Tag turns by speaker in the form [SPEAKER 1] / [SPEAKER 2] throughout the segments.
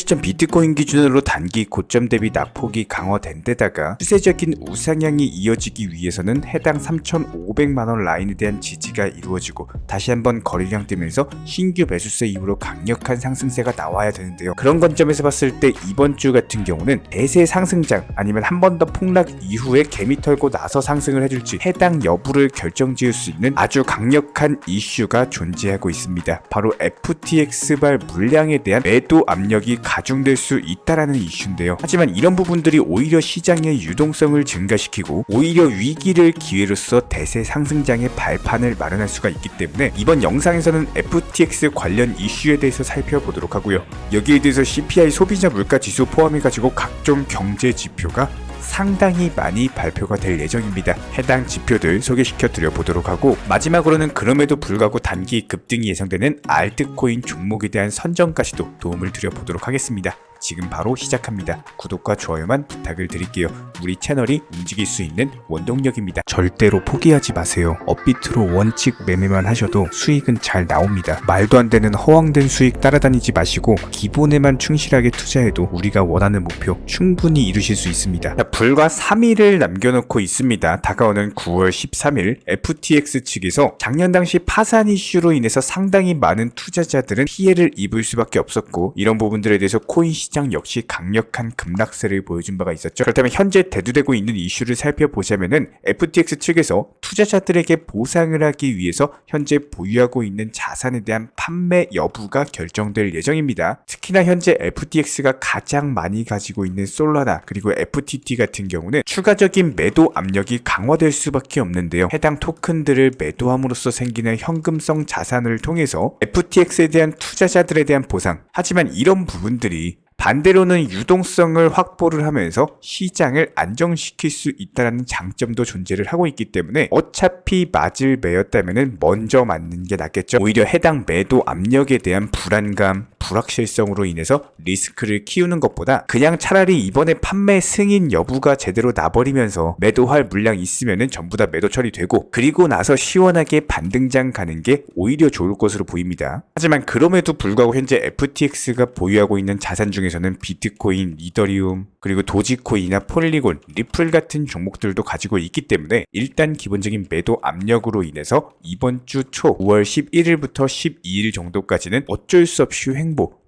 [SPEAKER 1] 시점 비트코인 기준으로 단기 고점 대비 낙폭이 강화된 데다가 추세적인 우상향이 이어지기 위해서는 해당 3,500만원 라인에 대한 지지가 이루어지고 다시 한번 거래량 뜨면서 신규 매수세 이후로 강력한 상승세가 나와야 되는데요. 그런 관점에서 봤을 때 이번 주 같은 경우는 대세 상승장 아니면 한 번 더 폭락 이후에 개미 털고 나서 상승을 해줄지 해당 여부를 결정지을 수 있는 아주 강력한 이슈가 존재하고 있습니다. 바로 FTX발 물량에 대한 매도 압력이 가중될 수 있다라는 이슈인데요. 하지만 이런 부분들이 오히려 시장의 유동성을 증가시키고 오히려 위기를 기회로서 대세 상승장의 발판을 마련할 수가 있기 때문에 이번 영상에서는 FTX 관련 이슈에 대해서 살펴보도록 하고요. 여기에 대해서 CPI 소비자 물가 지수 포함해가지고 각종 경제 지표가 상당히 많이 발표가 될 예정입니다. 해당 지표들 소개시켜 드려보도록 하고 마지막으로는 그럼에도 불구하고 단기 급등이 예상되는 알트코인 종목에 대한 선정까지도 도움을 드려보도록 하겠습니다. 지금 바로 시작합니다. 구독과 좋아요만 부탁을 드릴게요. 우리 채널이 움직일 수 있는 원동력입니다. 절대로 포기하지 마세요. 업비트로 원칙 매매만 하셔도 수익은 잘 나옵니다. 말도 안 되는 허황된 수익 따라다니지 마시고 기본에만 충실하게 투자해도 우리가 원하는 목표 충분히 이루실 수 있습니다. 자, 불과 3일을 남겨놓고 있습니다. 다가오는 9월 13일 FTX 측에서 작년 당시 파산 이슈로 인해서 상당히 많은 투자자들은 피해를 입을 수밖에 없었고 이런 부분들에 대해서 코인 시장 역시 강력한 급락세를 보여준 바가 있었죠. 그렇다면 현재 대두되고 있는 이슈를 살펴보자면은 FTX 측에서 투자자들에게 보상을 하기 위해서 현재 보유하고 있는 자산에 대한 판매 여부가 결정될 예정입니다. 특히나 현재 FTX가 가장 많이 가지고 있는 솔라나 그리고 FTT 같은 경우는 추가적인 매도 압력이 강화될 수밖에 없는데요. 해당 토큰들을 매도함으로써 생기는 현금성 자산을 통해서 FTX에 대한 투자자들에 대한 보상, 하지만 이런 부분들이 반대로는 유동성을 확보를 하면서 시장을 안정시킬 수 있다는 장점도 존재를 하고 있기 때문에 어차피 맞을 매였다면 먼저 맞는 게 낫겠죠. 오히려 해당 매도 압력에 대한 불안감, 불확실성으로 인해서 리스크를 키우는 것보다 그냥 차라리 이번에 판매 승인 여부가 제대로 나버리면서 매도할 물량 있으면은 전부 다 매도 처리되고 그리고 나서 시원하게 반등장 가는 게 오히려 좋을 것으로 보입니다. 하지만 그럼에도 불구하고 현재 FTX가 보유하고 있는 자산 중에서는 비트코인, 이더리움, 그리고 도지코인이나 폴리곤, 리플 같은 종목들도 가지고 있기 때문에 일단 기본적인 매도 압력으로 인해서 이번 주 초 9월 11일부터 12일 정도까지는 어쩔 수 없이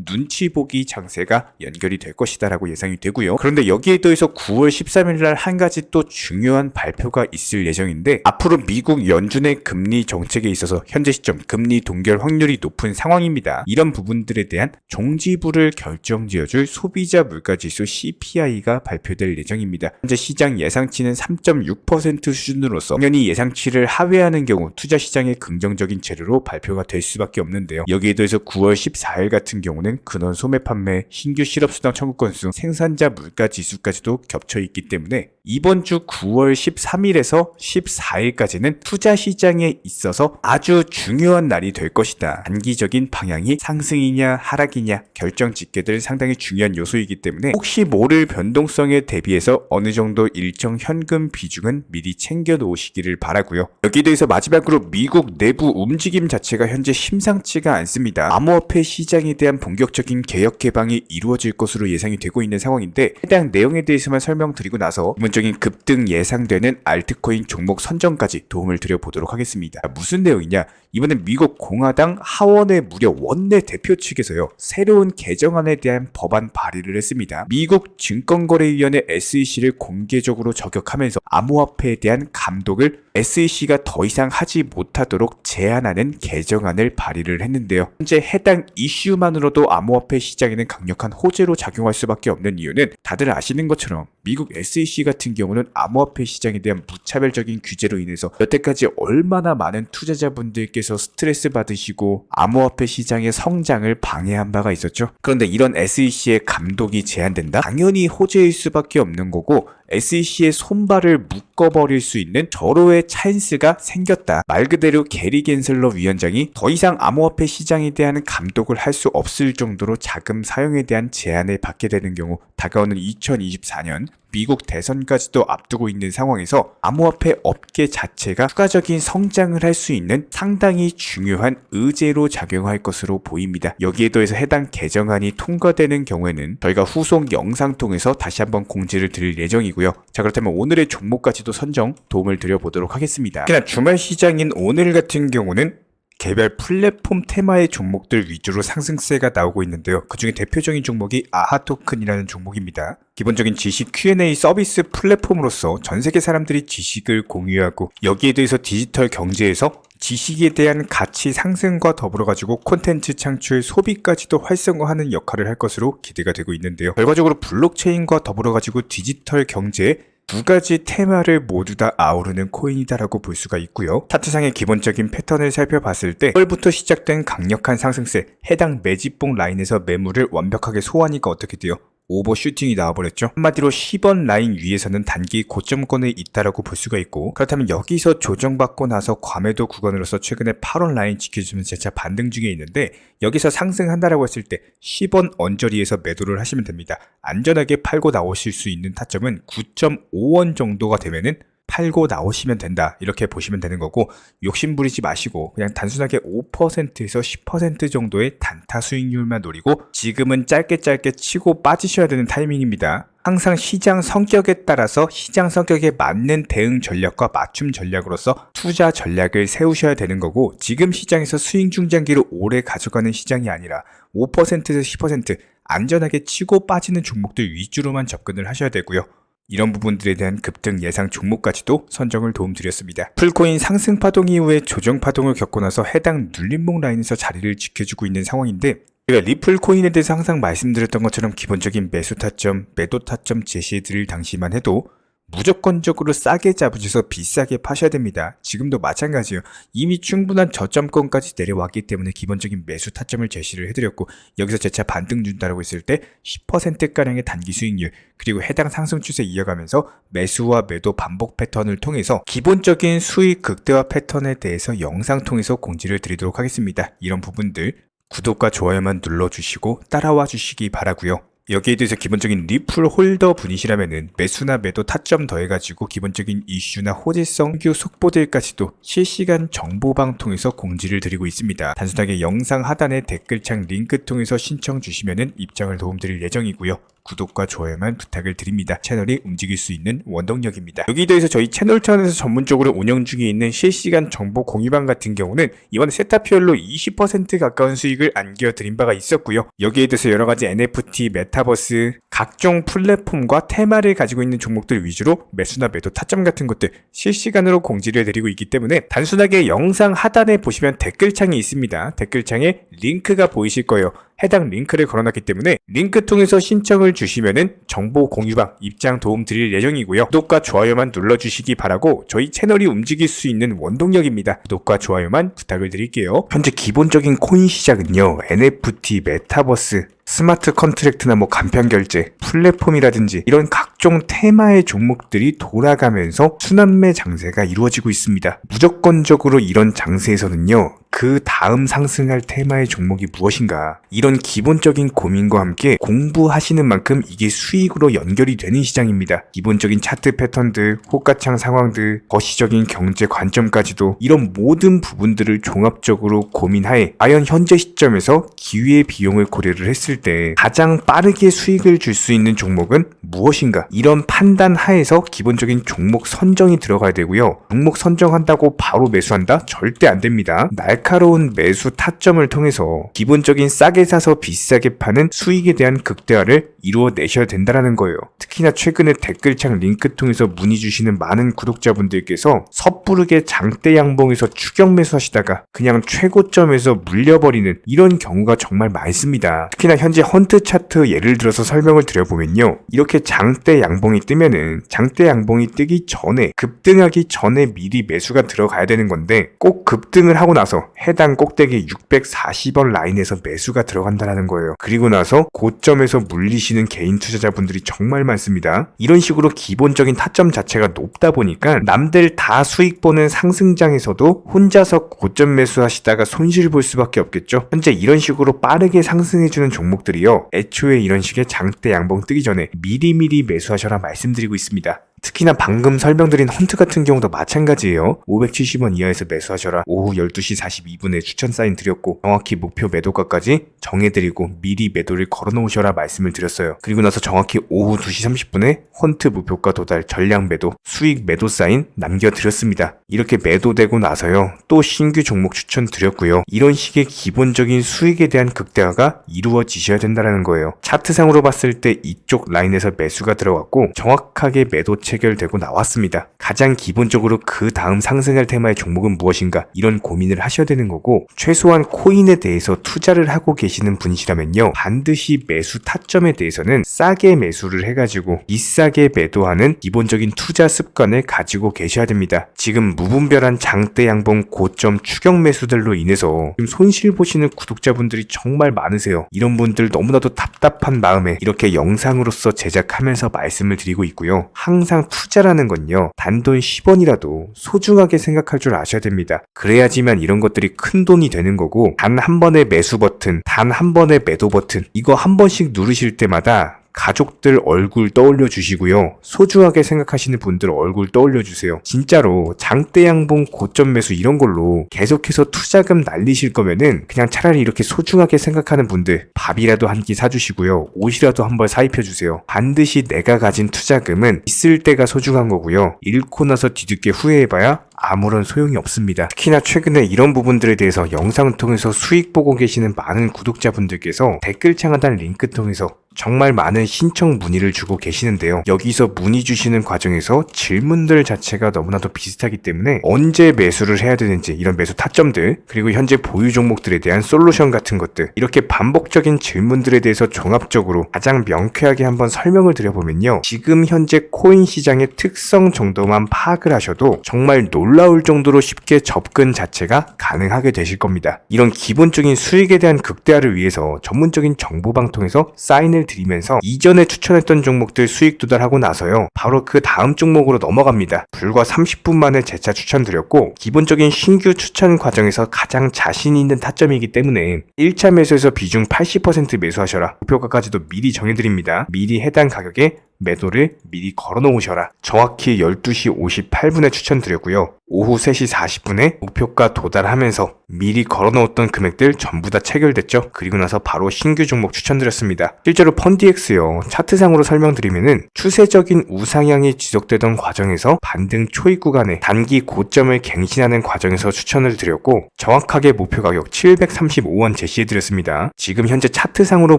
[SPEAKER 1] 눈치 보기 장세가 연결이 될 것이다 라고 예상이 되고요. 그런데 여기에 더해서 9월 13일 날 한 가지 또 중요한 발표가 있을 예정인데 앞으로 미국 연준의 금리 정책에 있어서 현재 시점 금리 동결 확률이 높은 상황입니다. 이런 부분들에 대한 종지부를 결정지어줄 소비자 물가지수 CPI가 발표될 예정입니다. 현재 시장 예상치는 3.6% 수준으로서 당연히 예상치를 하회하는 경우 투자시장의 긍정적인 재료로 발표가 될 수밖에 없는데요. 여기에 더해서 9월 14일 같은 경우는 근원 소매 판매, 신규 실업수당 청구 건수, 생산자 물가 지수까지도 겹쳐 있기 때문에 이번 주 9월 13일에서 14일까지는 투자 시장에 있어서 아주 중요한 날이 될 것이다. 단기적인 방향이 상승이냐 하락이냐 결정 짓게될 상당히 중요한 요소이기 때문에 혹시 모를 변동성에 대비해서 어느 정도 일정 현금 비중은 미리 챙겨 놓으시기를 바라고요. 여기에 대해서 마지막으로 미국 내부 움직임 자체가 현재 심상치가 않습니다. 암호화폐 시장에 대한 본격적인 개혁 개방이 이루어질 것으로 예상이 되고 있는 상황인데 해당 내용에 대해서만 설명드리고 나서 기본적인 급등 예상되는 알트코인 종목 선정까지 도움을 드려보도록 하겠습니다. 무슨 내용이냐? 이번엔 미국 공화당 하원의 무려 원내 대표 측에서요 새로운 개정안에 대한 법안 발의를 했습니다. 미국 증권거래위원회 SEC를 공개적으로 저격하면서 암호화폐에 대한 감독을 SEC가 더 이상 하지 못하도록 제한하는 개정안을 발의를 했는데요. 현재 해당 이슈만으로도 암호화폐 시장에는 강력한 호재로 작용할 수밖에 없는 이유는 다들 아시는 것처럼 미국 SEC 같은 경우는 암호화폐 시장에 대한 무차별적인 규제로 인해서 여태까지 얼마나 많은 투자자분들께서 스트레스 받으시고 암호화폐 시장의 성장을 방해한 바가 있었죠. 그런데 이런 SEC의 감독이 제한된다? 당연히 호재일 수밖에 없는 거고 SEC의 손발을 묶어버릴 수 있는 절호의 찬스가 생겼다. 말 그대로 게리 겐슬러 위원장이 더 이상 암호화폐 시장에 대한 감독을 할 수 없을 정도로 자금 사용에 대한 제한을 받게 되는 경우 다가오는 2024년 미국 대선까지도 앞두고 있는 상황에서 암호화폐 업계 자체가 추가적인 성장을 할 수 있는 상당히 중요한 의제로 작용할 것으로 보입니다. 여기에 더해서 해당 개정안이 통과되는 경우에는 저희가 후속 영상 통해서 다시 한번 공지를 드릴 예정이고요. 자, 그렇다면 오늘의 종목까지도 선정 도움을 드려보도록 하겠습니다. 특히나 주말 시장인 오늘 같은 경우는 개별 플랫폼 테마의 종목들 위주로 상승세가 나오고 있는데요. 그중에 대표적인 종목이 아하토큰이라는 종목입니다. 기본적인 지식 Q&A 서비스 플랫폼으로서 전 세계 사람들이 지식을 공유하고 여기에 대해서 디지털 경제에서 지식에 대한 가치 상승과 더불어 가지고 콘텐츠 창출, 소비까지도 활성화하는 역할을 할 것으로 기대가 되고 있는데요. 결과적으로 블록체인과 더불어 가지고 디지털 경제에 두 가지 테마를 모두 다 아우르는 코인이다라고 볼 수가 있고요. 차트상의 기본적인 패턴을 살펴봤을 때 1월부터 시작된 강력한 상승세, 해당 매집봉 라인에서 매물을 완벽하게 소화하니까 어떻게 돼요? 오버슈팅이 나와버렸죠. 한마디로 10원 라인 위에서는 단기 고점권에 있다라고 볼 수가 있고, 그렇다면 여기서 조정받고 나서 과매도 구간으로서 최근에 8원 라인 지켜주면서 재차 반등 중에 있는데, 여기서 상승한다라고 했을 때 10원 언저리에서 매도를 하시면 됩니다. 안전하게 팔고 나오실 수 있는 타점은 9.5원 정도가 되면은 팔고 나오시면 된다, 이렇게 보시면 되는 거고, 욕심 부리지 마시고 그냥 단순하게 5%에서 10% 정도의 단타 수익률만 노리고 지금은 짧게 치고 빠지셔야 되는 타이밍입니다. 항상 시장 성격에 따라서 시장 성격에 맞는 대응 전략과 맞춤 전략으로서 투자 전략을 세우셔야 되는 거고, 지금 시장에서 수익 중장기를 오래 가져가는 시장이 아니라 5%에서 10% 안전하게 치고 빠지는 종목들 위주로만 접근을 하셔야 되고요. 이런 부분들에 대한 급등 예상 종목까지도 선정을 도움드렸습니다. 풀코인 상승 파동 이후에 조정 파동을 겪고 나서 해당 눌림목 라인에서 자리를 지켜주고 있는 상황인데, 제가 리플 코인에 대해서 항상 말씀드렸던 것처럼 기본적인 매수 타점, 매도 타점 제시해드릴 당시만 해도 무조건적으로 싸게 잡으셔서 비싸게 파셔야 됩니다. 지금도 마찬가지예요. 이미 충분한 저점권까지 내려왔기 때문에 기본적인 매수 타점을 제시를 해드렸고, 여기서 재차 반등 준다라고 했을 때 10%가량의 단기 수익률, 그리고 해당 상승 추세 이어가면서 매수와 매도 반복 패턴을 통해서 기본적인 수익 극대화 패턴에 대해서 영상 통해서 공지를 드리도록 하겠습니다. 이런 부분들 구독과 좋아요만 눌러주시고 따라와 주시기 바라고요. 여기에 대해서 기본적인 리플 홀더 분이시라면은 매수나 매도 타점 더해가지고 기본적인 이슈나 호재성 신규 속보들까지도 실시간 정보방 통해서 공지를 드리고 있습니다. 단순하게 영상 하단의 댓글창 링크 통해서 신청 주시면은 입장을 도움드릴 예정이고요. 구독과 좋아요만 부탁을 드립니다. 채널이 움직일 수 있는 원동력입니다. 여기에 대해서 저희 채널 차원에서 전문적으로 운영 중에 있는 실시간 정보 공유방 같은 경우는 이번에 세타피얼로 20% 가까운 수익을 안겨드린 바가 있었고요. 여기에 대해서 여러가지 NFT, 메타버스, 각종 플랫폼과 테마를 가지고 있는 종목들 위주로 매수나 매도 타점 같은 것들 실시간으로 공지를 드리고 있기 때문에 단순하게 영상 하단에 보시면 댓글창이 있습니다. 댓글창에 링크가 보이실 거예요. 해당 링크를 걸어놨기 때문에 링크 통해서 신청을 주시면은 정보 공유방 입장 도움 드릴 예정이고요. 구독과 좋아요만 눌러주시기 바라고 저희 채널이 움직일 수 있는 원동력입니다. 구독과 좋아요만 부탁을 드릴게요. 현재 기본적인 코인 시장은요, NFT, 메타버스, 스마트 컨트랙트나 간편 결제, 플랫폼이라든지 이런 각종 테마의 종목들이 돌아가면서 순환매 장세가 이루어지고 있습니다. 무조건적으로 이런 장세에서는요, 그 다음 상승할 테마의 종목이 무엇인가, 이런 기본적인 고민과 함께 공부하시는 만큼 이게 수익으로 연결이 되는 시장입니다. 기본적인 차트 패턴들, 호가창 상황들, 거시적인 경제 관점까지도 이런 모든 부분들을 종합적으로 고민하에 과연 현재 시점에서 기회의 비용을 고려를 했을 때 가장 빠르게 수익을 줄 수 있는 종목은 무엇인가, 이런 판단 하에서 기본적인 종목 선정이 들어가야 되고요. 종목 선정한다고 바로 매수한다? 절대 안 됩니다. 날카로운 매수 타점을 통해서 기본적인 싸게 사서 비싸게 파는 수익에 대한 극대화를 이루어내셔야 된다는 거예요. 특히나 최근에 댓글창 링크 통해서 문의 주시는 많은 구독자분들께서 섣부르게 장대 양봉에서 추격 매수하시다가 그냥 최고점에서 물려버리는 이런 경우가 정말 많습니다. 특히나 현재 헌트 차트 예를 들어서 설명을 드려보면요, 이렇게 장대 양봉이 뜨면은 장대 양봉이 뜨기 전에, 급등하기 전에 미리 매수가 들어가야 되는 건데, 꼭 급등을 하고 나서 해당 꼭대기 640원 라인에서 매수가 들어가는 들어간다는 거예요. 그리고 나서 고점에서 물리시는 개인 투자자분들이 정말 많습니다. 이런 식으로 기본적인 타점 자체가 높다 보니까 남들 다 수익 보는 상승장에서도 혼자서 고점 매수하시다가 손실 볼 수밖에 없겠죠. 현재 이런 식으로 빠르게 상승해주는 종목들이요, 애초에 이런 식의 장대 양봉 뜨기 전에 미리미리 매수하셔라 말씀드리고 있습니다. 특히나 방금 설명드린 헌트 같은 경우도 마찬가지예요. 570원 이하에서 매수하셔라. 오후 12시 42분에 추천 사인 드렸고 정확히 목표 매도가까지 정해드리고 미리 매도를 걸어놓으셔라 말씀을 드렸어요. 그리고 나서 정확히 오후 2시 30분에 헌트 목표가 도달 전량 매도 수익 매도 사인 남겨드렸습니다. 이렇게 매도되고 나서요, 또 신규 종목 추천 드렸고요. 이런 식의 기본적인 수익에 대한 극대화가 이루어지셔야 된다는 거예요. 차트상으로 봤을 때 이쪽 라인에서 매수가 들어갔고 정확하게 매도 체결되고 나왔습니다. 가장 기본적으로 그 다음 상승할 테마의 종목은 무엇인가, 이런 고민을 하셔야 되는 거고, 최소한 코인에 대해서 투자를 하고 계시는 분이시라면요, 반드시 매수 타점에 대해서는 싸게 매수를 해가지고 비싸게 매도하는 기본적인 투자 습관을 가지고 계셔야 됩니다. 지금 무분별한 장대 양봉 고점 추격 매수들로 인해서 지금 손실 보시는 구독자분들이 정말 많으세요. 이런 분들 너무나도 답답한 마음에 이렇게 영상으로서 제작하면서 말씀을 드리고 있고요. 항상 투자라는 건요, 단돈 10원이라도 소중하게 생각할 줄 아셔야 됩니다. 그래야지만 이런 것들이 큰 돈이 되는 거고, 단 한 번의 매수 버튼, 단 한 번의 매도 버튼, 이거 한 번씩 누르실 때마다 가족들 얼굴 떠올려 주시고요, 소중하게 생각하시는 분들 얼굴 떠올려 주세요. 진짜로 장대 양봉 고점 매수 이런 걸로 계속해서 투자금 날리실 거면은 그냥 차라리 이렇게 소중하게 생각하는 분들 밥이라도 한 끼 사주시고요, 옷이라도 한 벌 사입혀 주세요. 반드시 내가 가진 투자금은 있을 때가 소중한 거고요, 잃고 나서 뒤늦게 후회해봐야 아무런 소용이 없습니다. 특히나 최근에 이런 부분들에 대해서 영상을 통해서 수익 보고 계시는 많은 구독자분들께서 댓글창 하단 링크 통해서 정말 많은 신청 문의를 주고 계시는데요. 여기서 문의 주시는 과정에서 질문들 자체가 너무나도 비슷하기 때문에 언제 매수를 해야 되는지, 이런 매수 타점들, 그리고 현재 보유 종목들에 대한 솔루션 같은 것들, 이렇게 반복적인 질문들에 대해서 종합적으로 가장 명쾌하게 한번 설명을 드려보면요, 지금 현재 코인 시장의 특성 정도만 파악을 하셔도 정말 놀라울 정도로 쉽게 접근 자체가 가능하게 되실 겁니다. 이런 기본적인 수익에 대한 극대화를 위해서 전문적인 정보방 통해서 사인을 드리면서 이전에 추천했던 종목들 수익 도달하고 나서요, 바로 그 다음 종목으로 넘어갑니다. 불과 30분 만에 재차 추천드렸고, 기본적인 신규 추천 과정에서 가장 자신 있는 타점이기 때문에 1차 매수에서 비중 80% 매수하셔라, 목표가까지도 미리 정해드립니다. 미리 해당 가격에 매도를 미리 걸어놓으셔라. 정확히 12시 58분에 추천드렸고요. 오후 3시 40분에 목표가 도달하면서 미리 걸어놓았던 금액들 전부 다 체결됐죠. 그리고 나서 바로 신규 종목 추천드렸습니다. 실제로 펀디엑스요, 차트상으로 설명드리면은 추세적인 우상향이 지속되던 과정에서 반등 초입 구간에 단기 고점을 갱신하는 과정에서 추천을 드렸고, 정확하게 목표 가격 735원 제시해드렸습니다. 지금 현재 차트상으로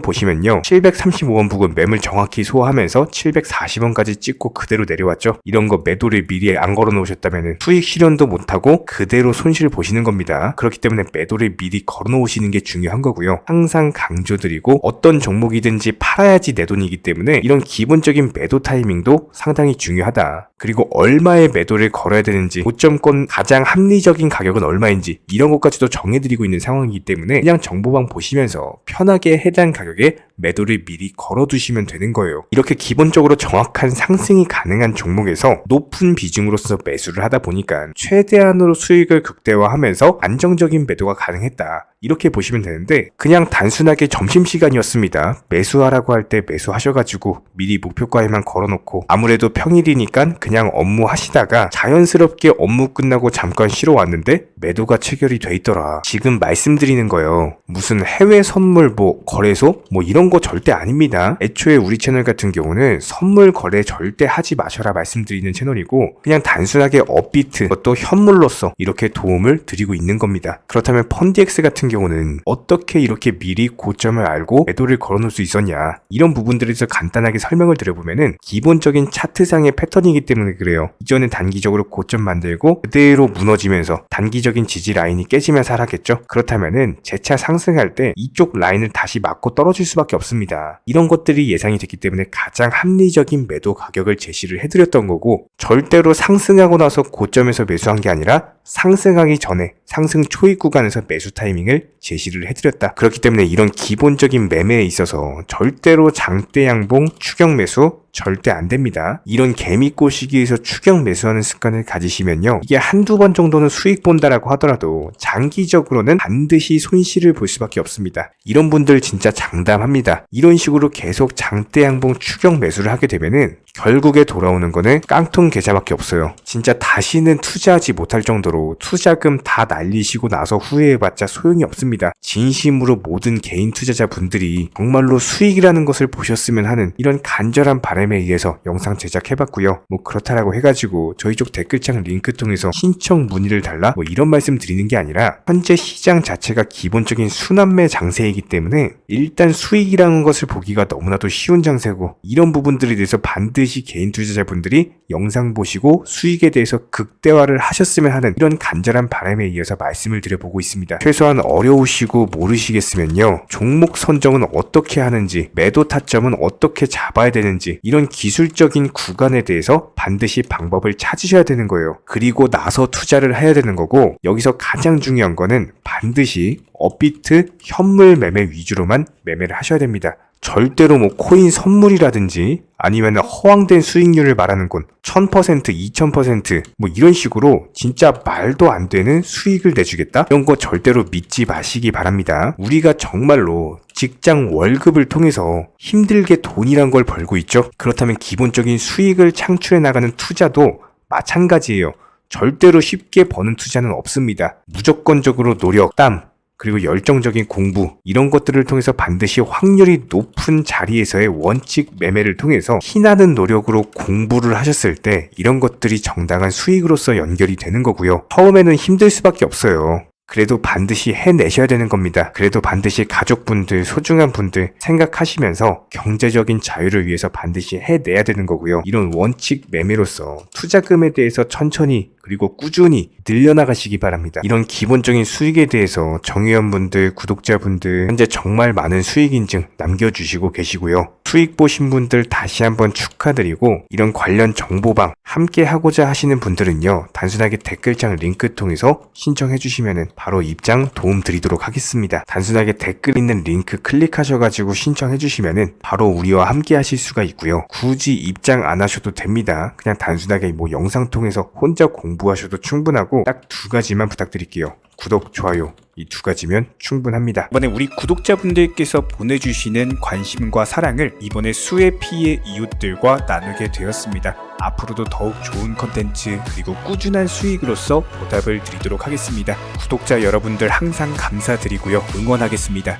[SPEAKER 1] 보시면요, 735원 부근 매물 정확히 소화하면서 740원까지 찍고 그대로 내려왔죠. 이런 거 매도를 미리 안 걸어 놓으셨다면 수익 실현도 못하고 그대로 손실 보시는 겁니다. 그렇기 때문에 매도를 미리 걸어 놓으시는 게 중요한 거고요. 항상 강조드리고, 어떤 종목이든지 팔아야지 내 돈이기 때문에 이런 기본적인 매도 타이밍도 상당히 중요하다. 그리고 얼마의 매도를 걸어야 되는지, 고점권 가장 합리적인 가격은 얼마인지, 이런 것까지도 정해드리고 있는 상황이기 때문에 그냥 정보방 보시면서 편하게 해당 가격에 매도를 미리 걸어두시면 되는 거예요. 이렇게 기본적으로 정확한 상승이 가능한 종목에서 높은 비중으로서 매수를 하다 보니까 최대한으로 수익을 극대화하면서 안정적인 매도가 가능했다, 이렇게 보시면 되는데, 그냥 단순하게 점심시간이었습니다, 매수하라고 할 때 매수하셔가지고 미리 목표가에만 걸어놓고 아무래도 평일이니까 그냥 업무 하시다가 자연스럽게 업무 끝나고 잠깐 쉬러 왔는데 매도가 체결이 돼 있더라. 지금 말씀드리는 거예요, 무슨 해외 선물 거래소 이런 거 절대 아닙니다. 애초에 우리 채널 같은 경우는 선물 거래 절대 하지 마셔라 말씀드리는 채널이고, 그냥 단순하게 업비트, 또 현물로서 이렇게 도움을 드리고 있는 겁니다. 그렇다면 펀디엑스 같은 경우는 어떻게 이렇게 미리 고점을 알고 매도를 걸어놓을 수 있었냐, 이런 부분들에 대해서 간단하게 설명을 드려보면은 기본적인 차트상의 패턴이기 때문에 그래요. 이전에 단기적으로 고점 만들고 그대로 무너지면서 단기적인 지지 라인이 깨지면서 하락했죠. 그렇다면은 재차 상승할 때 이쪽 라인을 다시 맞고 떨어질 수밖에 없습니다. 이런 것들이 예상이 됐기 때문에 가장 합리적인 매도 가격을 제시를 해드렸던 거고, 절대로 상승하고 나서 고점에서 매수한 게 아니라 상승하기 전에 상승 초입 구간에서 매수 타이밍을 제시를 해드렸다. 그렇기 때문에 이런 기본적인 매매에 있어서 절대로 장대 양봉 추격 매수 절대 안 됩니다. 이런 개미꼬 시기에서 추격 매수하는 습관을 가지시면요, 이게 한두 번 정도는 수익 본다라고 하더라도 장기적으로는 반드시 손실을 볼 수밖에 없습니다. 이런 분들 진짜 장담합니다. 이런 식으로 계속 장대 양봉 추격 매수를 하게 되면은 결국에 돌아오는 거는 깡통 계좌밖에 없어요. 진짜 다시는 투자하지 못할 정도로 투자금 다 날리시고 나서 후회해봤자 소용이 없습니다. 진심으로 모든 개인 투자자분들이 정말로 수익이라는 것을 보셨으면 하는 이런 간절한 바람에 의해서 영상 제작해봤고요. 뭐 그렇다라고 해가지고 저희 쪽 댓글창 링크 통해서 신청 문의를 달라 뭐 이런 말씀 드리는 게 아니라, 현재 시장 자체가 기본적인 순환매 장세이기 때문에 일단 수익이라는 것을 보기가 너무나도 쉬운 장세고, 이런 부분들에 대해서 반드시 개인 투자자분들이 영상 보시고 수익에 대해서 극대화를 하셨으면 하는 이런 간절한 바람에 이어서 말씀을 드려보고 있습니다. 최소한 어려우시고 모르시겠으면요, 종목 선정은 어떻게 하는지, 매도 타점은 어떻게 잡아야 되는지, 이런 기술적인 구간에 대해서 반드시 방법을 찾으셔야 되는 거예요. 그리고 나서 투자를 해야 되는 거고, 여기서 가장 중요한 거는 반드시 업비트 현물 매매 위주로만 매매를 하셔야 됩니다. 절대로 뭐 코인 선물이라든지 아니면 허황된 수익률을 말하는 건 1000%, 2000% 뭐 이런 식으로 진짜 말도 안 되는 수익을 내주겠다? 이런 거 절대로 믿지 마시기 바랍니다. 우리가 정말로 직장 월급을 통해서 힘들게 돈이란 걸 벌고 있죠. 그렇다면 기본적인 수익을 창출해 나가는 투자도 마찬가지예요. 절대로 쉽게 버는 투자는 없습니다. 무조건적으로 노력, 땀, 그리고 열정적인 공부, 이런 것들을 통해서 반드시 확률이 높은 자리에서의 원칙 매매를 통해서 희나는 노력으로 공부를 하셨을 때 이런 것들이 정당한 수익으로서 연결이 되는 거고요. 처음에는 힘들 수밖에 없어요. 그래도 반드시 해내셔야 되는 겁니다. 그래도 반드시 가족분들, 소중한 분들 생각하시면서 경제적인 자유를 위해서 반드시 해내야 되는 거고요. 이런 원칙 매매로서 투자금에 대해서 천천히 그리고 꾸준히 늘려나가시기 바랍니다. 이런 기본적인 수익에 대해서 정회원분들, 구독자분들 현재 정말 많은 수익 인증 남겨주시고 계시고요. 수익 보신 분들 다시 한번 축하드리고, 이런 관련 정보방 함께 하고자 하시는 분들은요, 단순하게 댓글창 링크 통해서 신청해 주시면 바로 입장 도움 드리도록 하겠습니다. 단순하게 댓글 있는 링크 클릭하셔가지고 신청해 주시면 바로 우리와 함께 하실 수가 있고요. 굳이 입장 안 하셔도 됩니다. 그냥 단순하게 뭐 영상 통해서 혼자 공부하셔도 충분하고, 딱 두 가지만 부탁드릴게요. 구독, 좋아요, 이 두 가지면 충분합니다. 이번에 우리 구독자분들께서 보내주시는 관심과 사랑을 이번에 수혜 피해 이웃들과 나누게 되었습니다. 앞으로도 더욱 좋은 컨텐츠 그리고 꾸준한 수익으로서 보답을 드리도록 하겠습니다. 구독자 여러분들 항상 감사드리고요. 응원하겠습니다.